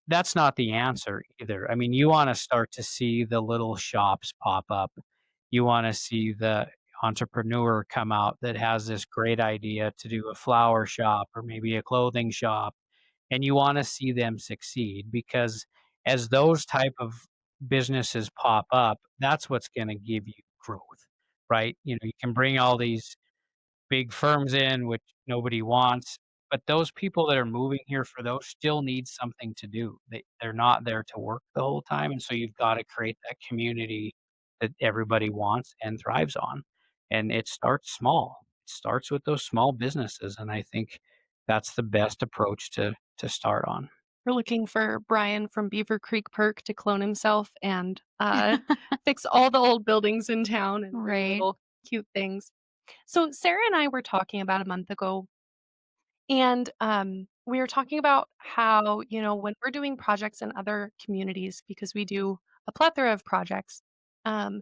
that's not the answer either. I mean, you want to start to see the little shops pop up. You want to see the entrepreneur come out that has this great idea to do a flower shop or maybe a clothing shop, and you want to see them succeed, because as those type of businesses pop up, that's what's going to give you growth, right? You can bring all these big firms in, which nobody wants. But those people that are moving here for those still need something to do. They're not there to work the whole time, and so you've got to create that community that everybody wants and thrives on. And it starts small. It starts with those small businesses, and I think that's the best approach to start on. We're looking for Brian from Beaver Creek Perk to clone himself and fix all the old buildings in town and bring Right. little cute things. So Sarah and I were talking about a month ago, and we were talking about how, when we're doing projects in other communities, because we do a plethora of projects, um,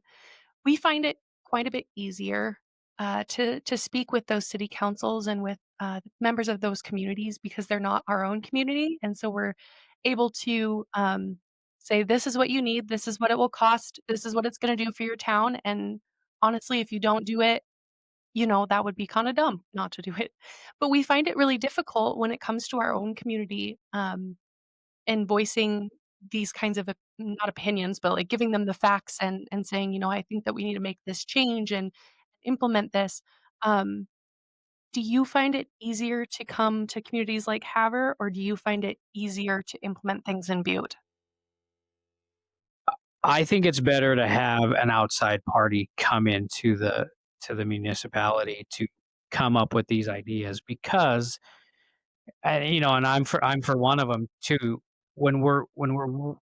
we find it quite a bit easier to speak with those city councils and with members of those communities because they're not our own community, and so we're able to say, "This is what you need. This is what it will cost. This is what it's going to do for your town." And honestly, if you don't do it, that would be kind of dumb not to do it. But we find it really difficult when it comes to our own community, and voicing these kinds of not opinions, but like giving them the facts and saying, I think that we need to make this change and implement this. Um, do you find it easier to come to communities like Havre, or do you find it easier to implement things in Butte? I think it's better to have an outside party come into the municipality to come up with these ideas, because and I'm for one of them too. When we're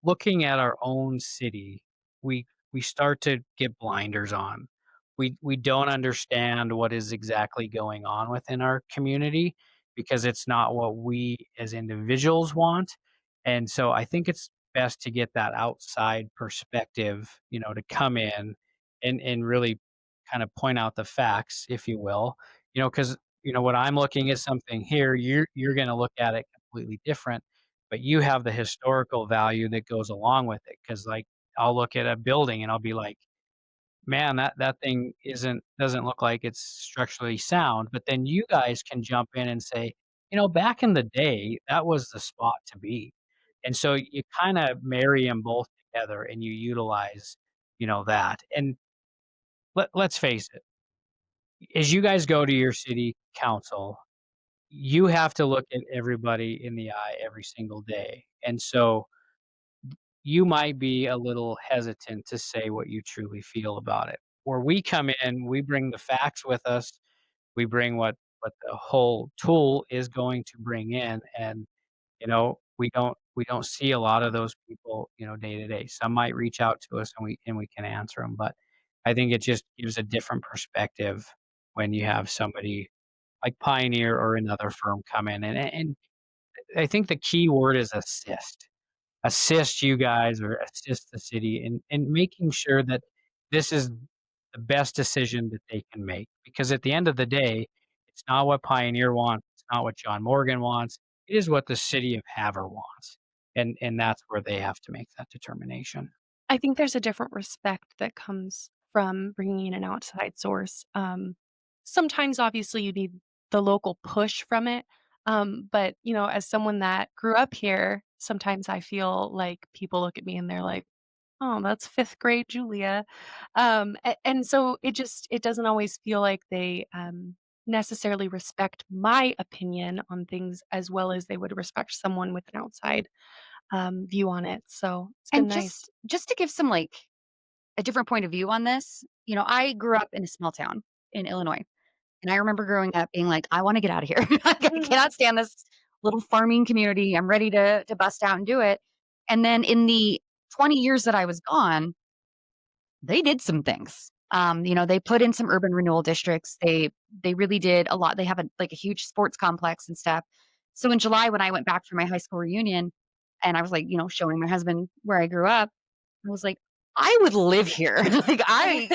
looking at our own city, we start to get blinders on. We don't understand what is exactly going on within our community, because it's not what we as individuals want. And so I think it's best to get that outside perspective, to come in and really kind of point out the facts, if you will. Because when I'm looking at something here, you're going to look at it completely different, but you have the historical value that goes along with it. Because like, I'll look at a building and I'll be like, man, that thing doesn't look like it's structurally sound. But then you guys can jump in and say, back in the day, that was the spot to be. And so you kind of marry them both together and you utilize, that. And let's face it, as you guys go to your city council, you have to look at everybody in the eye every single day. And so you might be a little hesitant to say what you truly feel about it. Where we come in, we bring the facts with us. We bring what the whole tool is going to bring in, and we don't see a lot of those people, day to day. Some might reach out to us and we can answer them, but I think it just gives a different perspective when you have somebody like Pioneer or another firm come in, and I think the key word is assist. Assist you guys or assist the city in making sure that this is the best decision that they can make. Because at the end of the day, it's not what Pioneer wants, it's not what John Morgan wants, it is what the city of Havre wants. And that's where they have to make that determination. I think there's a different respect that comes from bringing in an outside source. Sometimes, obviously, you need the local push from it. But, as someone that grew up here, sometimes I feel like people look at me and they're like, "Oh, that's 5th grade Julia." And so it doesn't always feel like they necessarily respect my opinion on things as well as they would respect someone with an outside view on it. So it's been And nice. just to give some like a different point of view on this, I grew up in a small town in Illinois. And I remember growing up being like, I want to get out of here. I cannot stand this little farming community. I'm ready to bust out and do it. And then in the 20 years that I was gone, they did some things. They put in some urban renewal districts. They really did a lot. They have a huge sports complex and stuff. So in July, when I went back for my high school reunion, and I was like, showing my husband where I grew up, I was like, I would live here. like I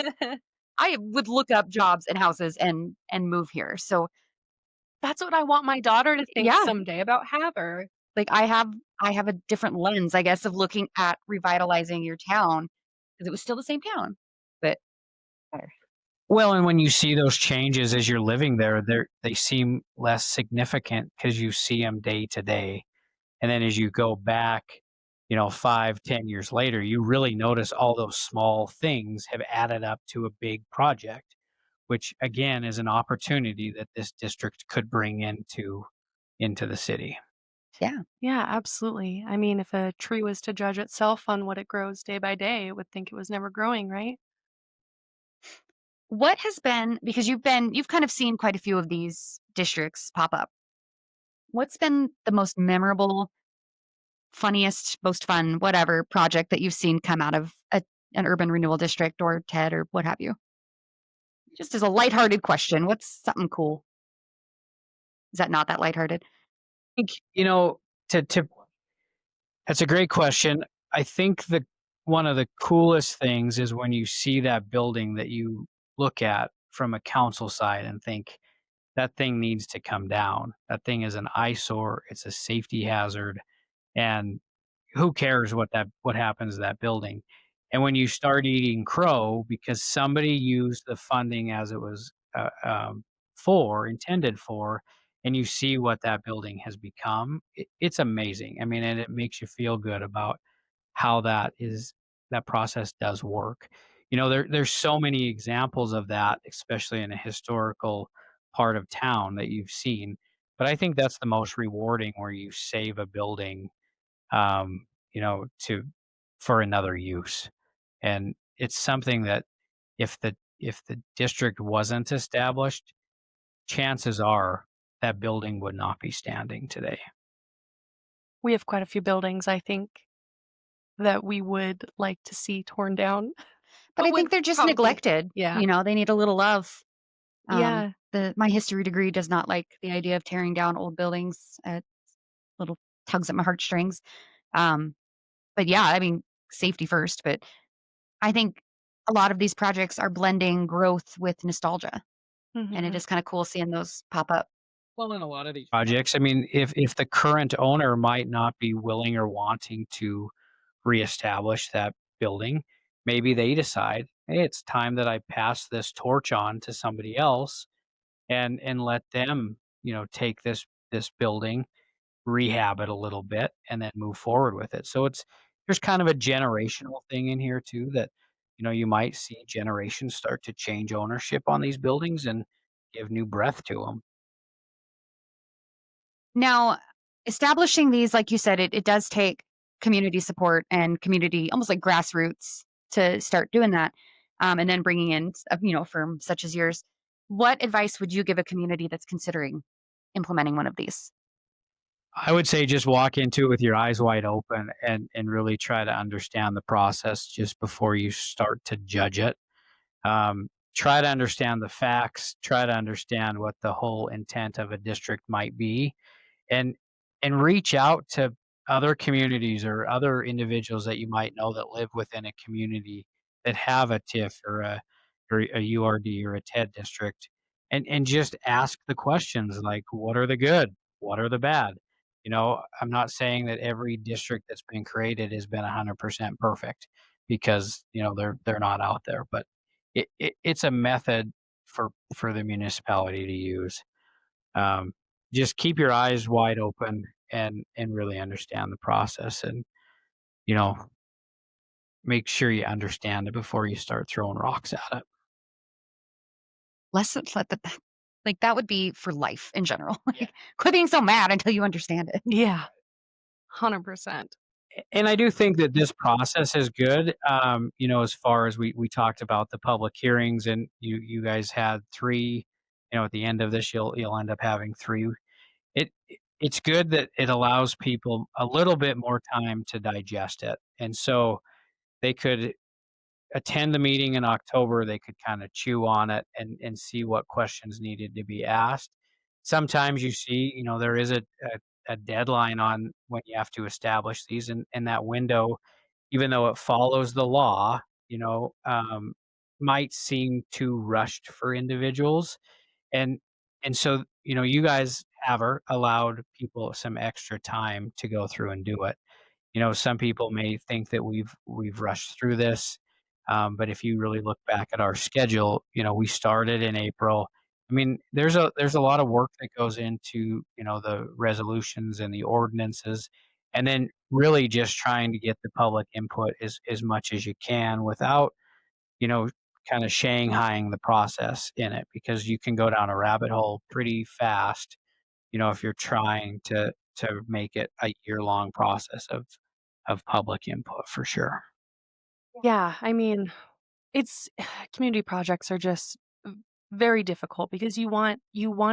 would look up jobs and houses and move here. So That's what I want my daughter to think yeah, someday about Havre. like I have a different lens, I guess, of looking at revitalizing your town because it was still the same town, but better. Well, and when you see those changes as you're living there, they seem less significant because you see them day to day. And then as you go back, 5, 10 years later, you really notice all those small things have added up to a big project, which again is an opportunity that this district could bring into the city. Yeah. Yeah, absolutely. I mean, if a tree was to judge itself on what it grows day by day, it would think it was never growing, right? What has been because you've kind of seen quite a few of these districts pop up. What's been the most memorable, funniest, most fun, whatever project that you've seen come out of an urban renewal district or TED or what have you? Just as a lighthearted question, what's something cool? Is that not that lighthearted? Think, to that's a great question. I think the one of the coolest things is when you see that building that you look at from a council side and think that thing needs to come down. That thing is an eyesore. It's a safety hazard, and who cares what happens to that building? And when you start eating crow because somebody used the funding as it was intended for, and you see what that building has become, it's amazing. I mean, and it makes you feel good about how that process does work. There's so many examples of that, especially in a historical part of town that you've seen. But I think that's the most rewarding where you save a building to for another use. And it's something that if the district wasn't established, chances are that building would not be standing today. We have quite a few buildings, I think, that we would like to see torn down, But but I would think they're just probably neglected. yeah. They need a little love. Yeah. My history degree does not like the idea of tearing down old buildings. Little tugs at my heartstrings. Um, but yeah, I mean, safety first. But I think a lot of these projects are blending growth with nostalgia, and it Mhm. is kind of cool seeing those pop up. Well, in a lot of these projects, I mean, if the current owner might not be willing or wanting to reestablish that building, maybe they decide, hey, it's time that I pass this torch on to somebody else and let them, take this building, rehab it a little bit, and then move forward with it. So there's kind of a generational thing in here too that you might see generations start to change ownership on these buildings and give new breath to them. Now, establishing these, like you said, it does take community support and community, almost like grassroots, to start doing that, and then bringing in, firms such as yours. What advice would you give a community that's considering implementing one of these? I would say just walk into it with your eyes wide open and really try to understand the process just before you start to judge it. Try to understand the facts, try to understand what the whole intent of a district might be, and reach out to other communities or other individuals that you might know that live within a community that have a TIF or a URD or a TED district, and just ask the questions like, what are the good? What are the bad? I'm not saying that every district that's been created has been 100% perfect because they're not out there, but it's a method for the municipality to use. um, just keep your eyes wide open and really understand the process, and you know make sure you understand it before you start throwing rocks at it. Lessons let the like, that would be for life in general. Yeah. Like, quit being so mad until you understand it. Yeah. 100%. And I do think that this process is good. As far as we talked about the public hearings, and you guys had three. At the end of this, you'll end up having three. It's good that it allows people a little bit more time to digest it, and so they could attend the meeting in October, they could kind of chew on it and see what questions needed to be asked. Sometimes you see, there is a deadline on when you have to establish these, and that window, even though it follows the law, you know, um, might seem too rushed for individuals. And and so, you guys have allowed people some extra time to go through and do it. Some people may think that we've rushed through this, but if you really look back at our schedule, we started in April. I mean, there's a lot of work that goes into the resolutions and the ordinances, and then really just trying to get the public input as much as you can without you know kind of shanghaiing the process in it, because you can go down a rabbit hole pretty fast if you're trying to make it a year-long process of public input for sure. Yeah, I mean, it's community projects are just very difficult because you want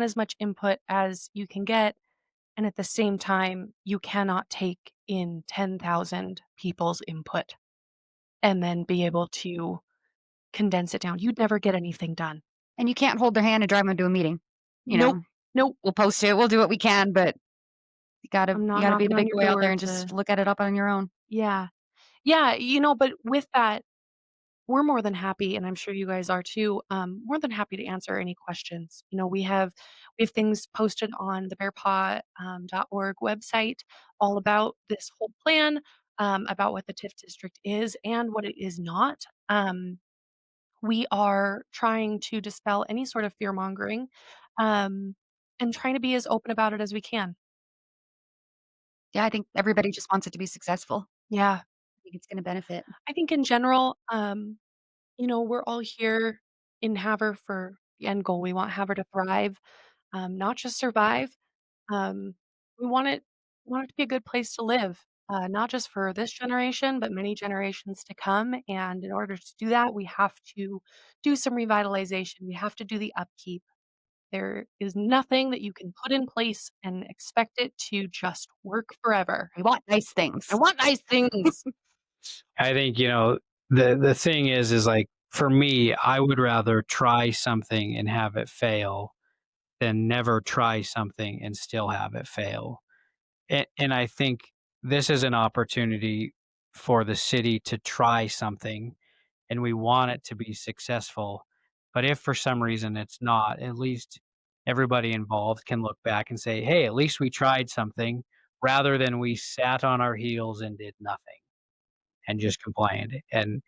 as much input as you can get, and at the same time, you cannot take in 10,000 people's input and then be able to condense it down. You'd never get anything done. And you can't hold their hand and drive them to a meeting. You Nope. know, Nope. we'll post it, we'll do what we can, but you gotta I'm you not gotta be the knocking on big your boy out there door and to just look at it up on your own. Yeah. Yeah, but with that, we're more than happy, and I'm sure you guys are too, more than happy to answer any questions. We have things posted on the bearpaw.org website all about this whole plan, about what the TIF district is and what it is not. We are trying to dispel any sort of fear mongering, um, and trying to be as open about it as we can. Yeah, I think everybody just wants it to be successful. Yeah. I think it's gonna benefit. I think in general, we're all here in Havre for the end goal. We want Havre to thrive, not just survive. Um, we want it to be a good place to live, not just for this generation, but many generations to come. And in order to do that, we have to do some revitalization. We have to do the upkeep. There is nothing that you can put in place and expect it to just work forever. We want nice I things. want nice things. I think the thing is like, for me, I would rather try something and have it fail than never try something and still have it fail. And I think this is an opportunity for the city to try something, and we want it to be successful. But if for some reason it's not, at least everybody involved can look back and say, hey, at least we tried something, rather than we sat on our heels and did nothing and just complained. And,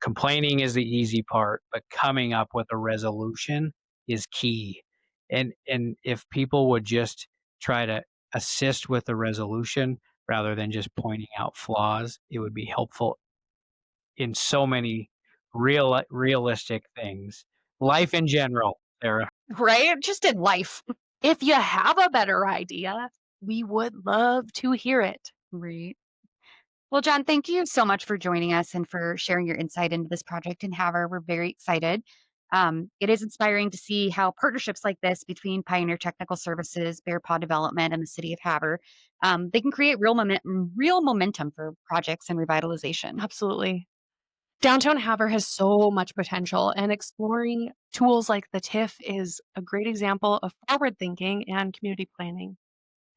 complaining is the easy part, but coming up with a resolution is key. And if people would just try to assist with the resolution rather than just pointing out flaws, it would be helpful in so many realistic things. Life in general, Sarah. Right? Just in life. If you have a better idea, we would love to hear it. Right. Well, John, thank you so much for joining us and for sharing your insight into this project in Havre. We're very excited. It is inspiring to see how partnerships like this between Pioneer Technical Services, Bear Paw Development, and the City of Havre, they can create real momentum for projects and revitalization. Absolutely. Downtown Havre has so much potential, and exploring tools like the TIF is a great example of forward thinking and community planning.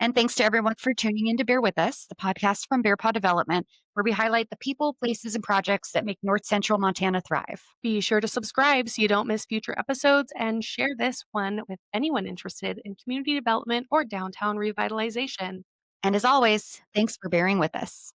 And thanks to everyone for tuning in to Bear With Us, the podcast from Bear Paw Development, where we highlight the people, places, and projects that make North Central Montana thrive. Be sure to subscribe so you don't miss future episodes, and share this one with anyone interested in community development or downtown revitalization. And as always, thanks for bearing with us.